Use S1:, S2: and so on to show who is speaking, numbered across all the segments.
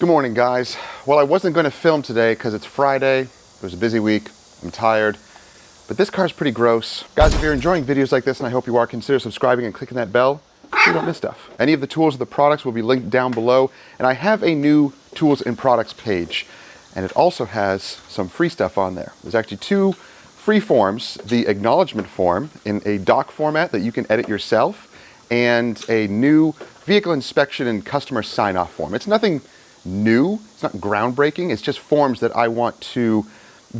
S1: Good morning, guys. Well, I wasn't going to film today because it's Friday. It was a busy week. I'm tired. But this car's pretty gross. Guys, if you're enjoying videos like this, and I hope you are, consider subscribing and clicking that bell so you don't miss stuff. Any of the tools or the products will be linked down below. And I have a new tools and products page. And it also has some free stuff on there. There's actually two free forms. The acknowledgement form in a doc format that you can edit yourself, and a new vehicle inspection and customer sign-off form. It's nothing new, it's not groundbreaking, it's just forms that I want to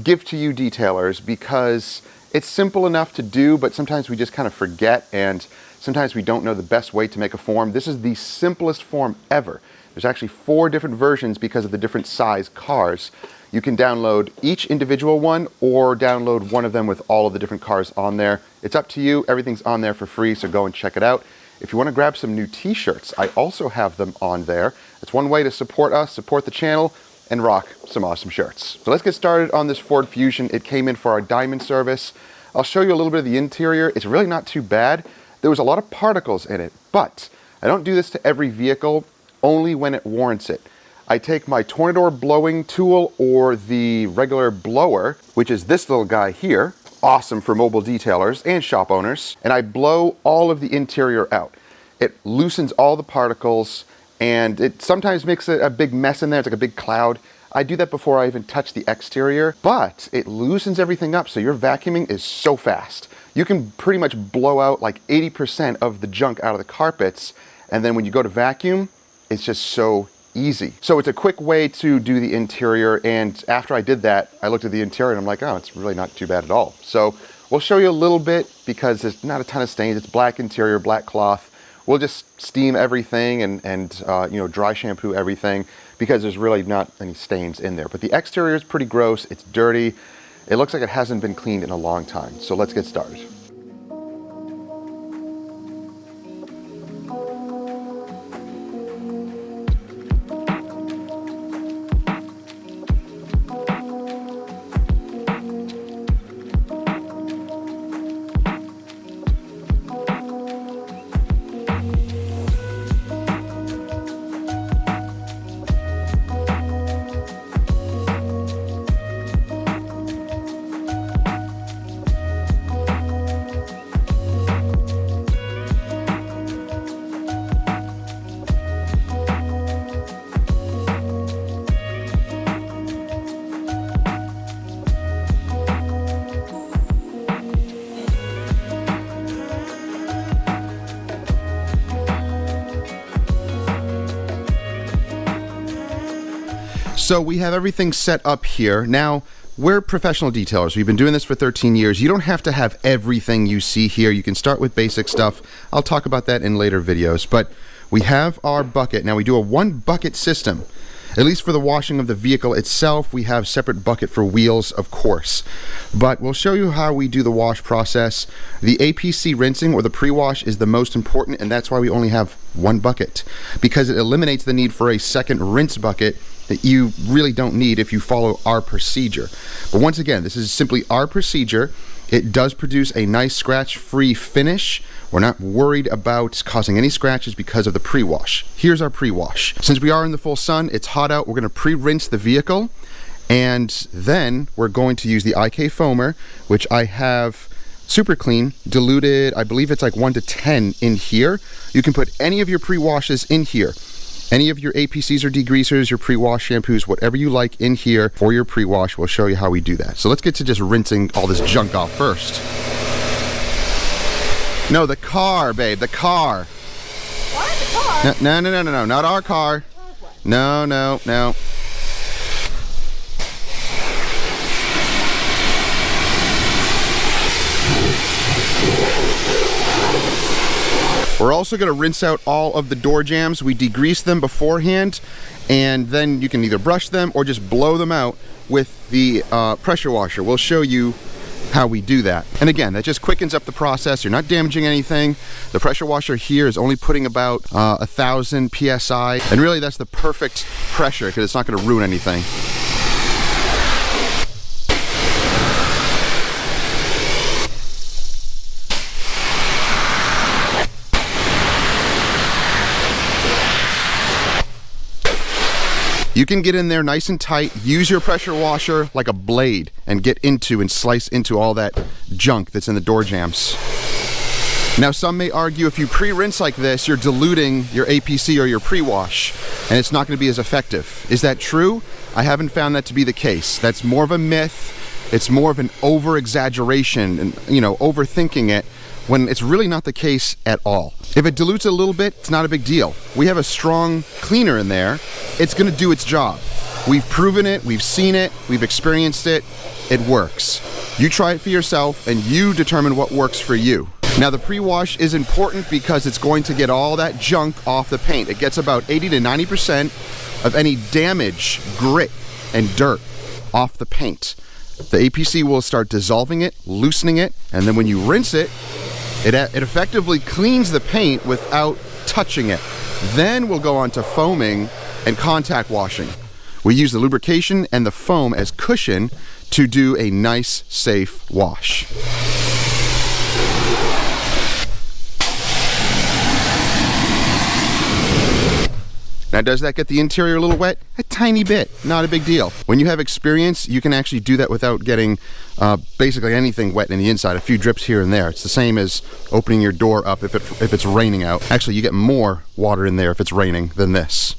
S1: give to you detailers because it's simple enough to do, but sometimes we just kind of forget, and sometimes we don't know the best way to make a form. This is the simplest form ever. There's actually 4 different versions because of the different size cars. You can download each individual one or download one of them with all of the different cars on there. It's up to you. Everything's on there for free, so go and check it out. If you want to grab some new t-shirts, I also have them on there. It's one way to support us, support the channel, and rock some awesome shirts. So let's get started on this Ford Fusion. It came in for our diamond service. I'll show you a little bit of the interior. It's really not too bad. There was a lot of particles in it, but I don't do this to every vehicle, only when it warrants it. I take my Tornador blowing tool or the regular blower, which is this little guy here, awesome for mobile detailers and shop owners, and I blow all of the interior out. It loosens all the particles, and it sometimes makes a big mess in there. It's like a big cloud. I do that before I even touch the exterior, but it loosens everything up, so your vacuuming is so fast. You can pretty much blow out like 80% of the junk out of the carpets, and then when you go to vacuum, it's just so easy. So it's a quick way to do the interior, and after I did that, I looked at the interior and I'm like, oh, it's really not too bad at all. So we'll show you a little bit because there's not a ton of stains. It's black interior, black cloth. We'll just steam everything and you know, dry shampoo everything because there's really not any stains in there. But the exterior is pretty gross. It's dirty. It looks like it hasn't been cleaned in a long time. So let's get started. So we have everything set up here. Now, we're professional detailers. We've been doing this for 13 years. You don't have to have everything you see here. You can start with basic stuff. I'll talk about that in later videos. But we have our bucket. Now, we do a 1-bucket system. At least for the washing of the vehicle itself, we have separate bucket for wheels, of course. But we'll show you how we do the wash process. The APC rinsing or the pre-wash is the most important, and that's why we only have 1 bucket, because it eliminates the need for a second rinse bucket that you really don't need if you follow our procedure. But once again, this is simply our procedure. It does produce a nice scratch-free finish. We're not worried about causing any scratches because of the pre-wash. Here's our pre-wash. Since we are in the full sun, it's hot out, we're gonna pre-rinse the vehicle, and then we're going to use the IK foamer, which I have super clean, diluted, I believe it's like 1 to 10 in here. You can put any of your pre-washes in here. Any of your APCs or degreasers, your pre-wash shampoos, whatever you like in here for your pre-wash. We'll show you how we do that. So let's get to just rinsing all this junk off first. No, the car, babe, the car.
S2: What? The car?
S1: No, not our car. No. We're also going to rinse out all of the door jambs. We degrease them beforehand, and then you can either brush them or just blow them out with the pressure washer. We'll show you how we do that. And again, that just quickens up the process. You're not damaging anything. The pressure washer here is only putting about 1,000 PSI, and really that's the perfect pressure because it's not going to ruin anything. You can get in there nice and tight, use your pressure washer like a blade and get into and slice into all that junk that's in the door jambs. Now, some may argue if you pre-rinse like this, you're diluting your APC or your pre-wash, and it's not going to be as effective. Is that true? I haven't found that to be the case. That's more of a myth. It's more of an over-exaggeration and, overthinking it when it's really not the case at all. If it dilutes a little bit, it's not a big deal. We have a strong cleaner in there. It's going to do its job. We've proven it, we've seen it, we've experienced it. It works. You try it for yourself and you determine what works for you. Now, the pre-wash is important because it's going to get all that junk off the paint. It gets about 80 to 90% of any damage, grit, and dirt off the paint. The APC will start dissolving it, loosening it, and then when you rinse it, it effectively cleans the paint without touching it. Then we'll go on to foaming and contact washing. We use the lubrication and the foam as cushion to do a nice, safe wash. Now, does that get the interior a little wet? A tiny bit, not a big deal. When you have experience, you can actually do that without getting basically anything wet in the inside, a few drips here and there. It's the same as opening your door up if it's raining out. Actually, you get more water in there if it's raining than this.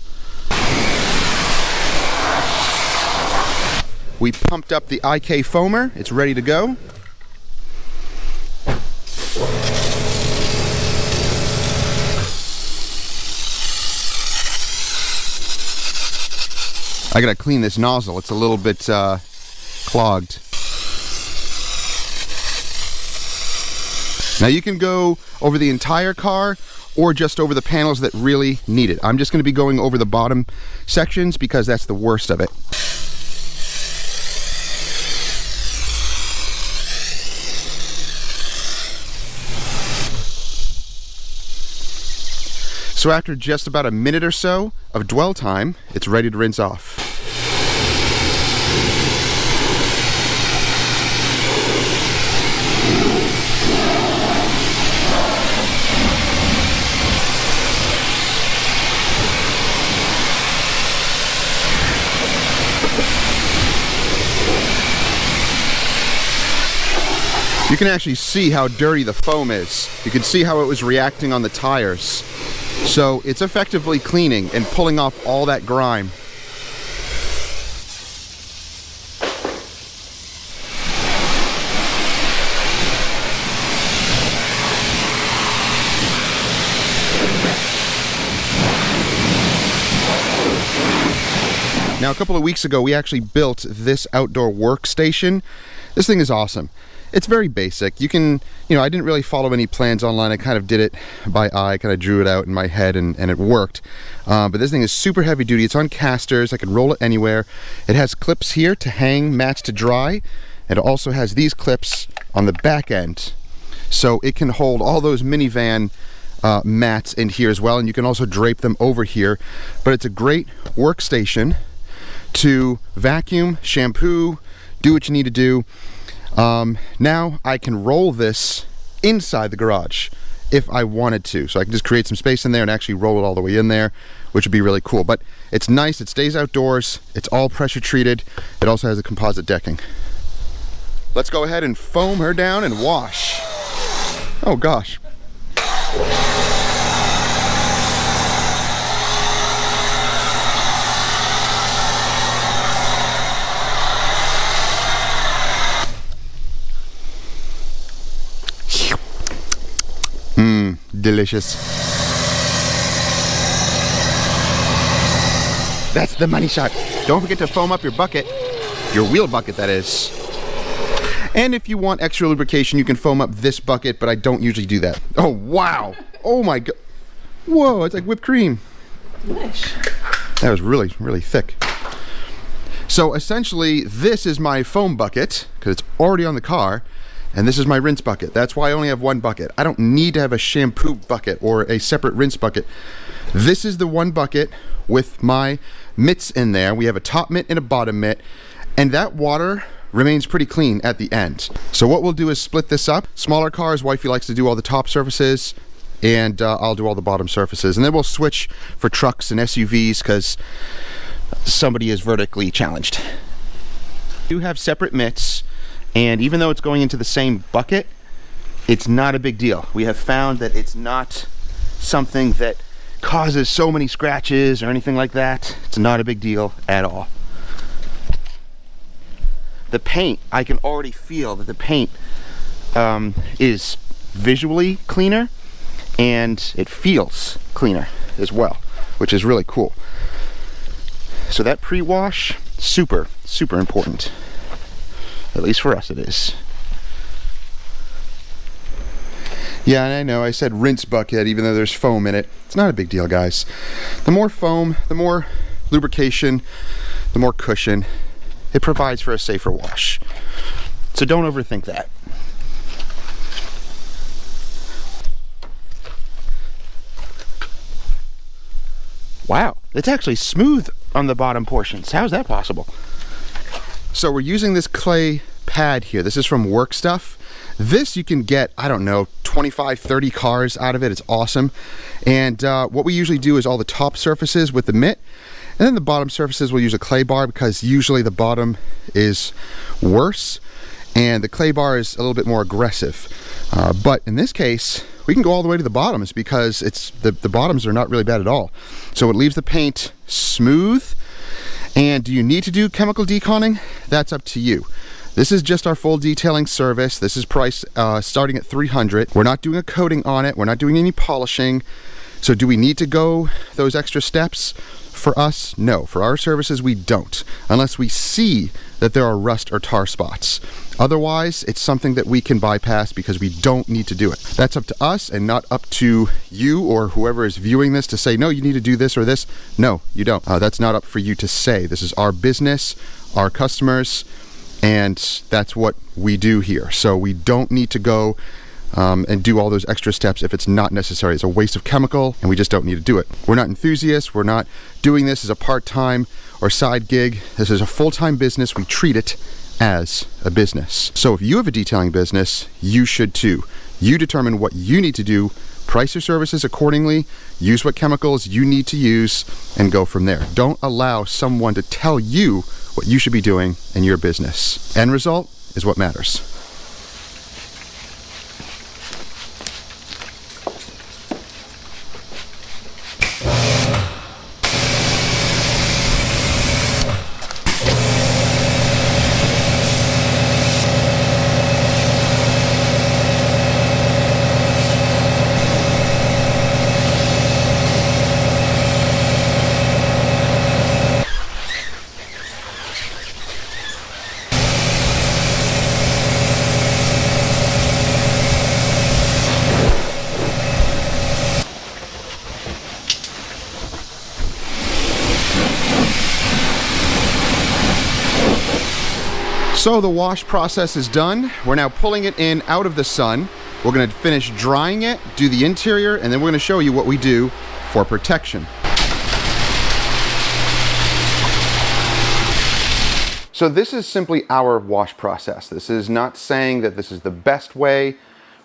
S1: We pumped up the IK foamer. It's ready to go. I gotta clean this nozzle. It's a little bit clogged. Now, you can go over the entire car or just over the panels that really need it. I'm just gonna be going over the bottom sections because that's the worst of it. So after just about a minute or so of dwell time, it's ready to rinse off. You can actually see how dirty the foam is. You can see how it was reacting on the tires. So it's effectively cleaning and pulling off all that grime. Now, a couple of weeks ago, we actually built this outdoor workstation. This thing is awesome. It's very basic. You can, I didn't really follow any plans online. I kind of did it by eye, kind of drew it out in my head and it worked. But this thing is super heavy duty. It's on casters. I can roll it anywhere. It has clips here to hang mats to dry. It also has these clips on the back end. So it can hold all those minivan mats in here as well. And you can also drape them over here. But it's a great workstation to vacuum, shampoo, do what you need to do. Now I can roll this inside the garage if I wanted to. So I can just create some space in there and actually roll it all the way in there, which would be really cool. But it's nice, it stays outdoors, it's all pressure treated. It also has a composite decking. Let's go ahead and foam her down and wash. Oh gosh. Delicious. That's the money shot. Don't forget to foam up your bucket, your wheel bucket that is. And if you want extra lubrication, you can foam up this bucket, but I don't usually do that. Oh, wow. Oh my God. Whoa, it's like whipped cream.
S2: Nice.
S1: That was really, really thick. So essentially, this is my foam bucket, because it's already on the car. And this is my rinse bucket. That's why I only have one bucket. I don't need to have a shampoo bucket or a separate rinse bucket. This is the one bucket with my mitts in there. We have a top mitt and a bottom mitt, and that water remains pretty clean at the end. So what we'll do is split this up. Smaller cars, wifey likes to do all the top surfaces, and I'll do all the bottom surfaces. And then we'll switch for trucks and SUVs, because somebody is vertically challenged. You have separate mitts, and even though it's going into the same bucket, it's not a big deal. We have found that it's not something that causes so many scratches or anything like that. It's not a big deal at all. The paint, I can already feel that the paint is visually cleaner, and it feels cleaner as well, which is really cool. So that pre-wash, super, super important. At least for us it is. Yeah, and I know I said rinse bucket even though there's foam in it. It's not a big deal, guys. The more foam, the more lubrication, the more cushion. It provides for a safer wash. So don't overthink that. Wow, it's actually smooth on the bottom portions. How is that possible? So we're using this clay pad here. This is from Work Stuff. This you can get, I don't know, 25, 30 cars out of it. It's awesome. And what we usually do is all the top surfaces with the mitt, and then the bottom surfaces we'll use a clay bar, because usually the bottom is worse and the clay bar is a little bit more aggressive. But in this case, we can go all the way to the bottoms because it's the bottoms are not really bad at all. So it leaves the paint smooth. And do you need to do chemical deconning? That's up to you. This is just our full detailing service. This is priced starting at $300. We're not doing a coating on it. We're not doing any polishing. So do we need to go those extra steps? For us, no. For our services, we don't, unless we see that there are rust or tar spots. Otherwise, it's something that we can bypass because we don't need to do it. That's up to us and not up to you or whoever is viewing this to say, no, you need to do this or this. No, you don't. That's not up for you to say. This is our business, our customers, and that's what we do here. So we don't need to go and do all those extra steps if it's not necessary. It's a waste of chemical and we just don't need to do it. We're not enthusiasts. We're not doing this as a part-time or side gig. This is a full-time business. We treat it as a business. So if you have a detailing business, you should too. You determine what you need to do, price your services accordingly, use what chemicals you need to use, and go from there. Don't allow someone to tell you what you should be doing in your business. End result is what matters. So the wash process is done. We're now pulling it in out of the sun. We're gonna finish drying it, do the interior, and then we're gonna show you what we do for protection. So this is simply our wash process. This is not saying that this is the best way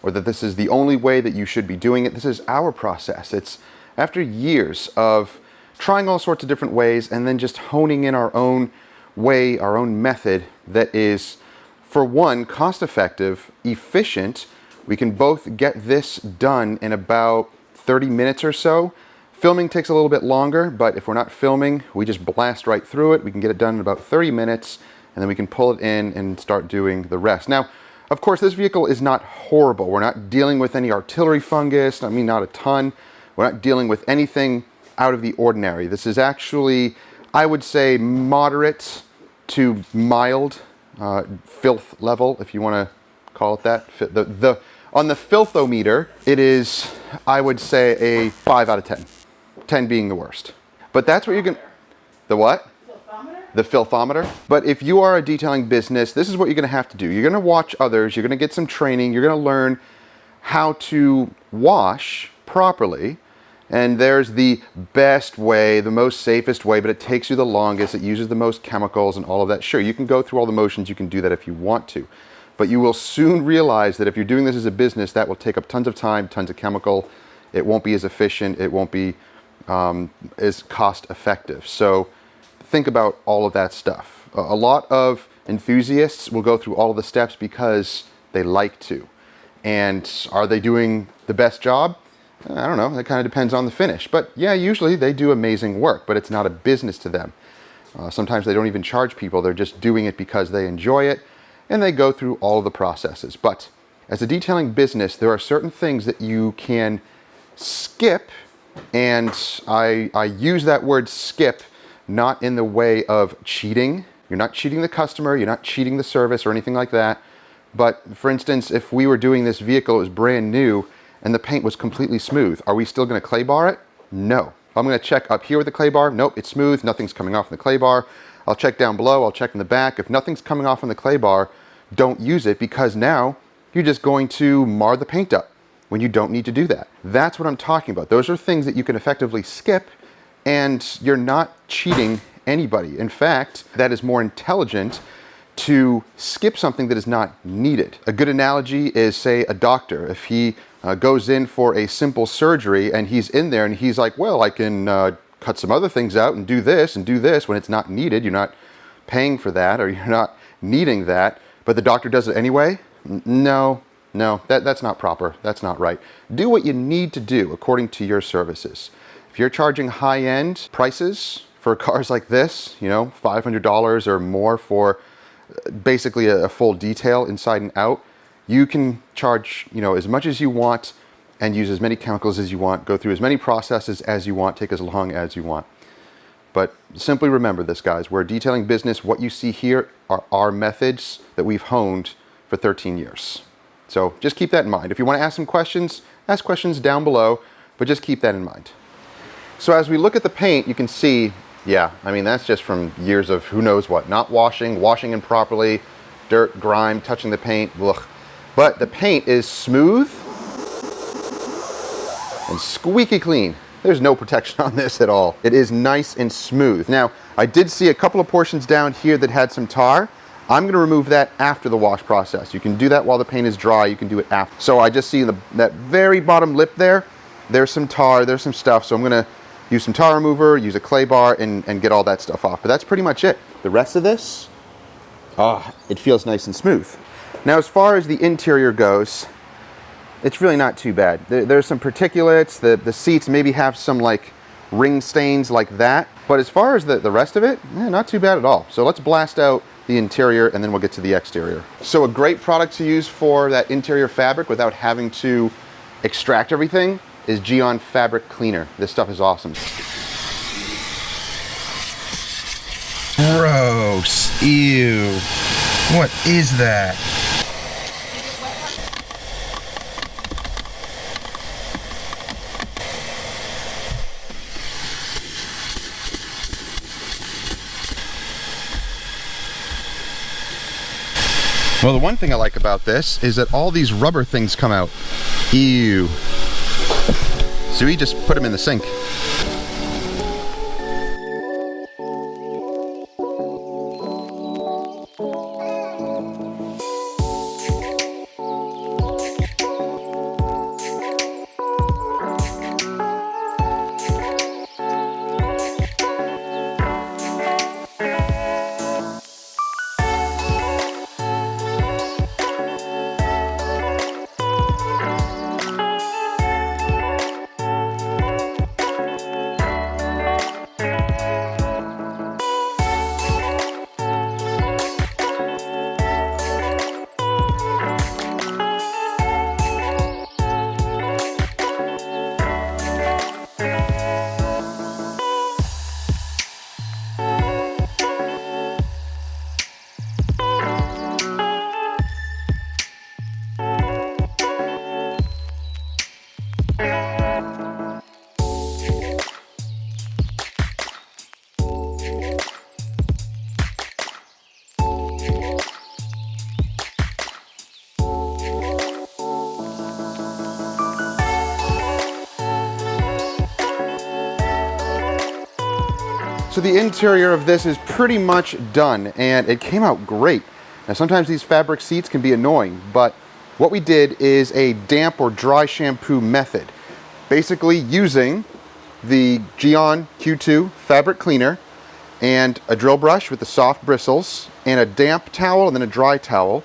S1: or that this is the only way that you should be doing it. This is our process. It's after years of trying all sorts of different ways and then just honing in our own way, our own method that is, for one, cost effective, efficient. We can both get this done in about 30 minutes or so. Filming takes a little bit longer, but if we're not filming, we just blast right through it. We can get it done in about 30 minutes, and then we can pull it in and start doing the rest. Now, of course, this vehicle is not horrible. We're not dealing with any artillery fungus, I mean, not a ton. We're not dealing with anything out of the ordinary. This is actually, I would say, moderate to mild filth level, if you want to call it that. On the filthometer, it is, I would say, a 5 out of 10. 10 being the worst. But that's what you can... The what? Filthometer? The filthometer. But if you are a detailing business, this is what you're going to have to do. You're going to watch others. You're going to get some training. You're going to learn how to wash properly. And there's the best way, the most safest way, but it takes you the longest. It uses the most chemicals and all of that. Sure, you can go through all the motions. You can do that if you want to. But you will soon realize that if you're doing this as a business, that will take up tons of time, tons of chemical. It won't be as efficient. It won't be as cost effective. So think about all of that stuff. A lot of enthusiasts will go through all of the steps because they like to. And are they doing the best job? I don't know, that kind of depends on the finish. But yeah, usually they do amazing work, but it's not a business to them. Sometimes they don't even charge people, they're just doing it because they enjoy it, and they go through all of the processes. But as a detailing business, there are certain things that you can skip, and I use that word skip not in the way of cheating. You're not cheating the customer, you're not cheating the service or anything like that. But for instance, if we were doing this vehicle, it was brand new, and the paint was completely smooth, are we still going to clay bar it? No. I'm going to check up here with the clay bar. Nope, it's smooth, nothing's coming off in the clay bar. I'll check down below, I'll check in the back. If nothing's coming off in the clay bar, don't use it, because now you're just going to mar the paint up when you don't need to do that. That's what I'm talking about. Those are things that you can effectively skip, and you're not cheating anybody. In fact, that is more intelligent to skip something that is not needed. A good analogy is, say, a doctor. If he goes in for a simple surgery and he's in there and he's like, well, I can cut some other things out and do this when it's not needed. You're not paying for that, or you're not needing that, but the doctor does it anyway? No, that's not proper. That's not right. Do what you need to do according to your services. If you're charging high-end prices for cars like this, you know, $500 or more for basically a full detail inside and out, you can charge, you know, as much as you want and use as many chemicals as you want, go through as many processes as you want, take as long as you want. But simply remember this, guys. We're a detailing business. What you see here are our methods that we've honed for 13 years. So just keep that in mind. If you want to ask some questions, ask questions down below, but just keep that in mind. So as we look at the paint, you can see, yeah, I mean, that's just from years of who knows what. Not washing improperly, dirt, grime, touching the paint, ugh. But the paint is smooth and squeaky clean. There's no protection on this at all. It is nice and smooth. Now, I did see a couple of portions down here that had some tar. I'm gonna remove that after the wash process. You can do that while the paint is dry, you can do it after. So I just see that very bottom lip there, there's some tar, there's some stuff, so I'm gonna use some tar remover, use a clay bar, and get all that stuff off. But that's pretty much it. The rest of this, it feels nice and smooth. Now, as far as the interior goes, it's really not too bad. There's some particulates, the seats maybe have some like ring stains like that. But as far as the rest of it, not too bad at all. So let's blast out the interior and then we'll get to the exterior. So a great product to use for that interior fabric without having to extract everything is Geon Fabric Cleaner. This stuff is awesome.
S3: Gross. Ew. What is that?
S1: Well, the one thing I like about this is that all these rubber things come out. Ew. So we just put them in the sink. So the interior of this is pretty much done, and it came out great. Now sometimes these fabric seats can be annoying, but what we did is a damp or dry shampoo method. Basically using the Geon Q2 fabric cleaner and a drill brush with the soft bristles, and a damp towel and then a dry towel.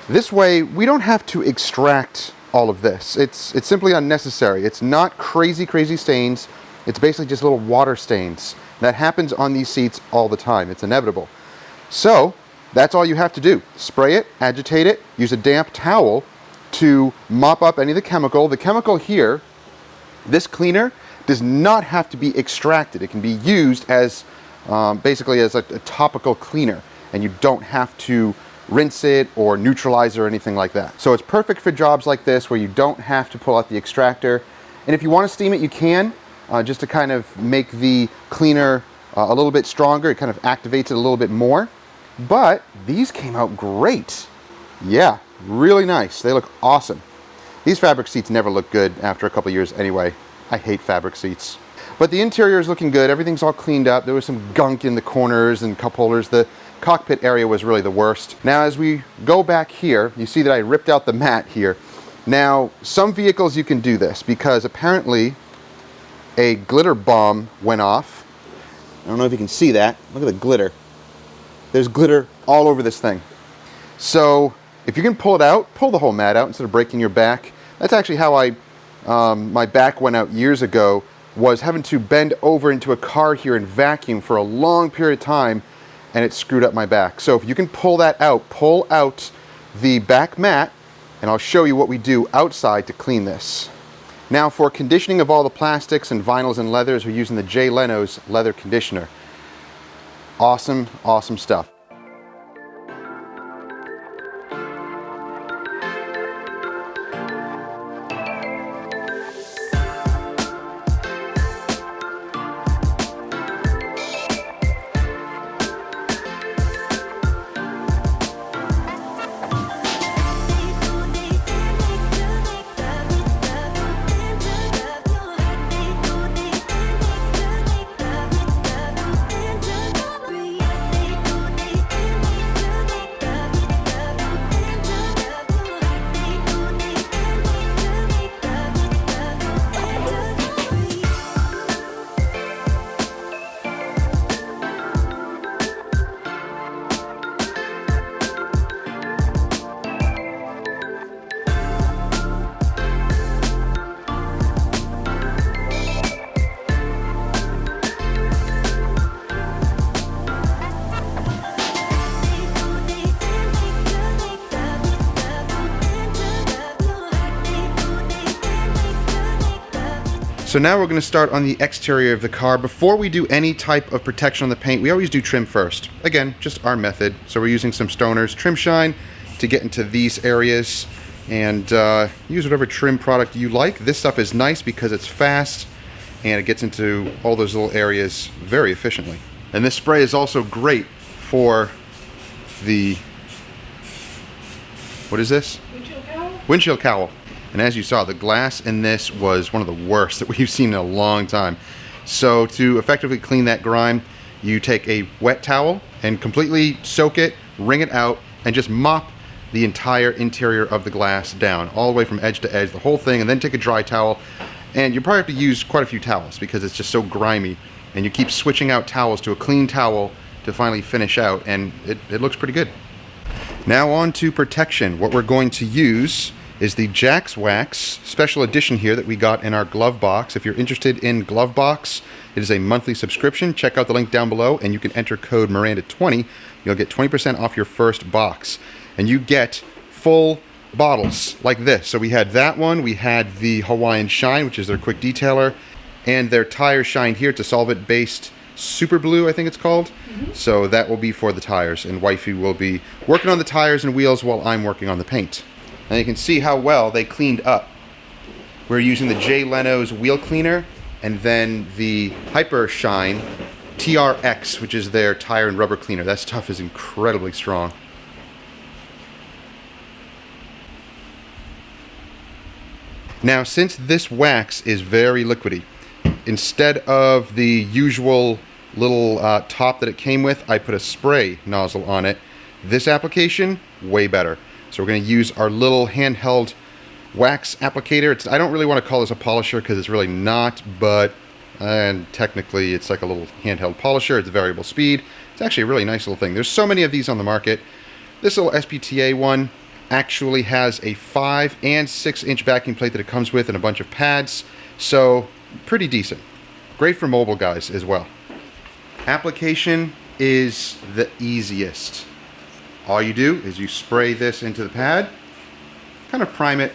S1: This way, we don't have to extract all of this. It's simply unnecessary. It's not crazy stains. It's basically just little water stains. That happens on these seats all the time. It's inevitable. So, that's all you have to do. Spray it, agitate it, use a damp towel to mop up any of the chemical. The chemical here, this cleaner, does not have to be extracted. It can be used as basically as a topical cleaner, and you don't have to rinse it or neutralize it or anything like that. So it's perfect for jobs like this where you don't have to pull out the extractor. And if you want to steam it, you can, just to kind of make the cleaner a little bit stronger. It kind of activates it a little bit more. But these came out great. Yeah, really nice. They look awesome. These fabric seats never look good after a couple years anyway. I hate fabric seats. But the interior is looking good. Everything's all cleaned up. There was some gunk in the corners and cup holders. The cockpit area was really the worst. Now, as we go back here, you see that I ripped out the mat here. Now, some vehicles you can do this because apparently a glitter bomb went off. I don't know if you can see that. Look at the glitter. There's glitter all over this thing. So if you can pull it out, pull the whole mat out instead of breaking your back. That's actually how my back went out years ago, was having to bend over into a car here and vacuum for a long period of time, and it screwed up my back. So if you can pull that out, pull out the back mat, and I'll show you what we do outside to clean this. Now, for conditioning of all the plastics and vinyls and leathers, we're using the Jay Leno's leather conditioner. Awesome, awesome stuff. So now we're going to start on the exterior of the car. Before we do any type of protection on the paint, we always do trim first. Again, just our method. So we're using some Stoner's Trim Shine to get into these areas, and use whatever trim product you like. This stuff is nice because it's fast and it gets into all those little areas very efficiently. And this spray is also great for the, what is this?
S2: Windshield cowl?
S1: Windshield cowl. And as you saw, the glass in this was one of the worst that we've seen in a long time. So to effectively clean that grime, you take a wet towel and completely soak it, wring it out, and just mop the entire interior of the glass down, all the way from edge to edge, the whole thing, and then take a dry towel. And you probably have to use quite a few towels because it's just so grimy. And you keep switching out towels to a clean towel to finally finish out, and it looks pretty good. Now on to protection. What we're going to use is the Jax Wax special edition here that we got in our glove box. If you're interested in glove box, it is a monthly subscription. Check out the link down below and you can enter code Miranda20. You'll get 20% off your first box. And you get full bottles like this. So we had that one, we had the Hawaiian Shine, which is their quick detailer, and their tire shine here. It's a solvent-based super blue, I think it's called. So that will be for the tires, and Wifey will be working on the tires and wheels while I'm working on the paint. And you can see how well they cleaned up. We're using the Jay Leno's wheel cleaner and then the Hyper Shine TRX, which is their tire and rubber cleaner. That stuff is incredibly strong. Now, since this wax is very liquidy, instead of the usual little top that it came with, I put a spray nozzle on it. This application, way better. So we're going to use our little handheld wax applicator. I don't really want to call this a polisher because it's really not, but and technically it's like a little handheld polisher. It's variable speed. It's actually a really nice little thing. There's so many of these on the market. This little SPTA one actually has a 5 and 6 inch backing plate that it comes with and a bunch of pads, so pretty decent. Great for mobile guys as well. Application is the easiest. All you do is you spray this into the pad, kind of prime it,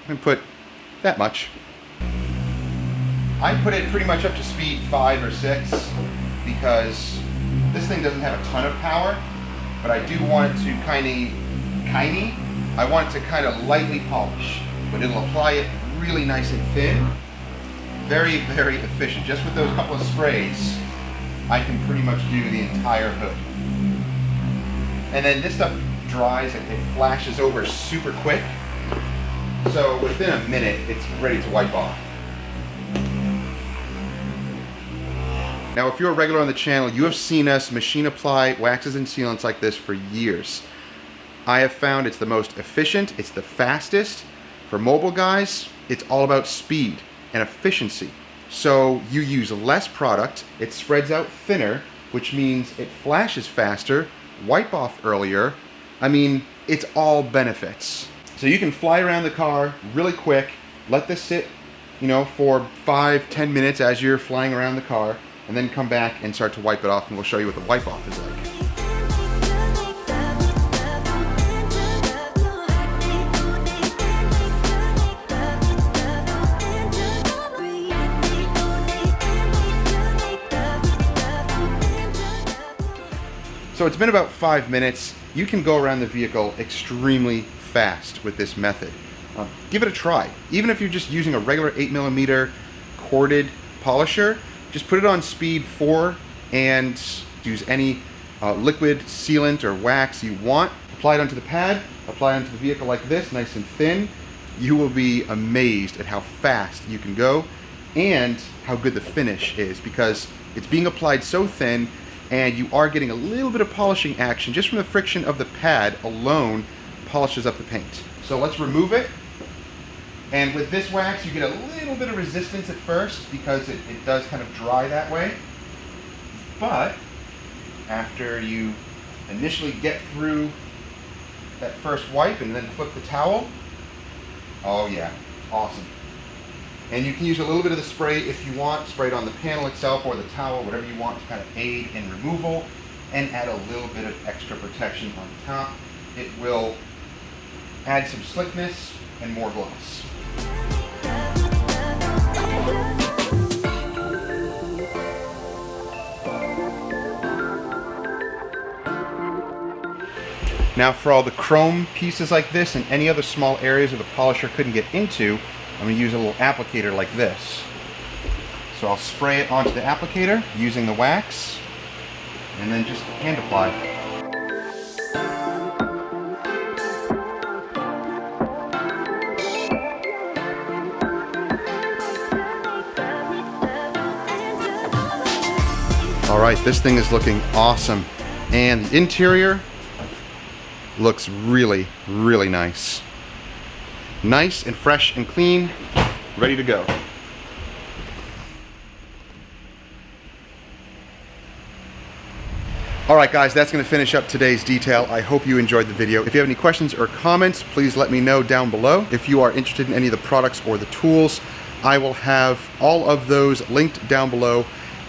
S1: and put that much. I put it pretty much up to speed 5 or 6 because this thing doesn't have a ton of power, but I do want it to I want it to kind of lightly polish, but it'll apply it really nice and thin. Very, very efficient. Just with those couple of sprays, I can pretty much do the entire hood. And then this stuff dries and it flashes over super quick. So within a minute, it's ready to wipe off. Now, if you're a regular on the channel, you have seen us machine apply waxes and sealants like this for years. I have found it's the most efficient, it's the fastest. For mobile guys, it's all about speed and efficiency. So you use less product, it spreads out thinner, which means it flashes faster, wipe off earlier. I mean, it's all benefits. So you can fly around the car really quick, let this sit, for 5-10 minutes as you're flying around the car, and then come back and start to wipe it off, and we'll show you what the wipe off is like. So it's been about 5 minutes. You can go around the vehicle extremely fast with this method. Give it a try. Even if you're just using a regular 8mm corded polisher, just put it on speed 4 and use any liquid sealant or wax you want. Apply it onto the pad, apply it onto the vehicle like this, nice and thin. You will be amazed at how fast you can go and how good the finish is, because it's being applied so thin and you are getting a little bit of polishing action just from the friction of the pad alone polishes up the paint. So let's remove it. And with this wax, you get a little bit of resistance at first because it does kind of dry that way. But after you initially get through that first wipe and then flip the towel, oh yeah, awesome. And you can use a little bit of the spray if you want, spray it on the panel itself or the towel, whatever you want to kind of aid in removal, and add a little bit of extra protection on top. It will add some slickness and more gloss. Now for all the chrome pieces like this and any other small areas that the polisher couldn't get into, I'm going to use a little applicator like this. So I'll spray it onto the applicator using the wax and then just hand apply. Alright, this thing is looking awesome. And the interior looks really, really nice. Nice and fresh and clean, ready to go. Alright guys, that's going to finish up today's detail. I hope you enjoyed the video. If you have any questions or comments, please let me know down below. If you are interested in any of the products or the tools, I will have all of those linked down below.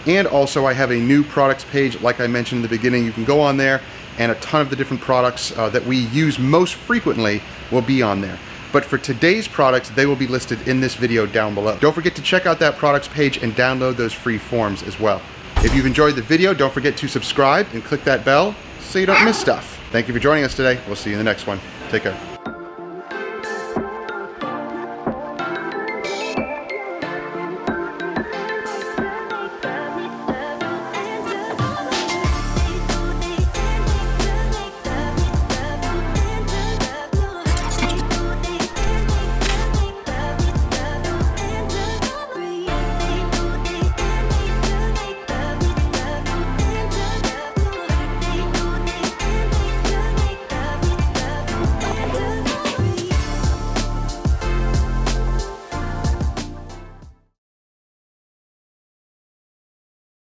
S1: And also I have a new products page, like I mentioned in the beginning. You can go on there and a ton of the different products that we use most frequently will be on there. But for today's products, they will be listed in this video down below. Don't forget to check out that products page and download those free forms as well. If you've enjoyed the video, don't forget to subscribe and click that bell so you don't miss stuff. Thank you for joining us today. We'll see you in the next one. Take care.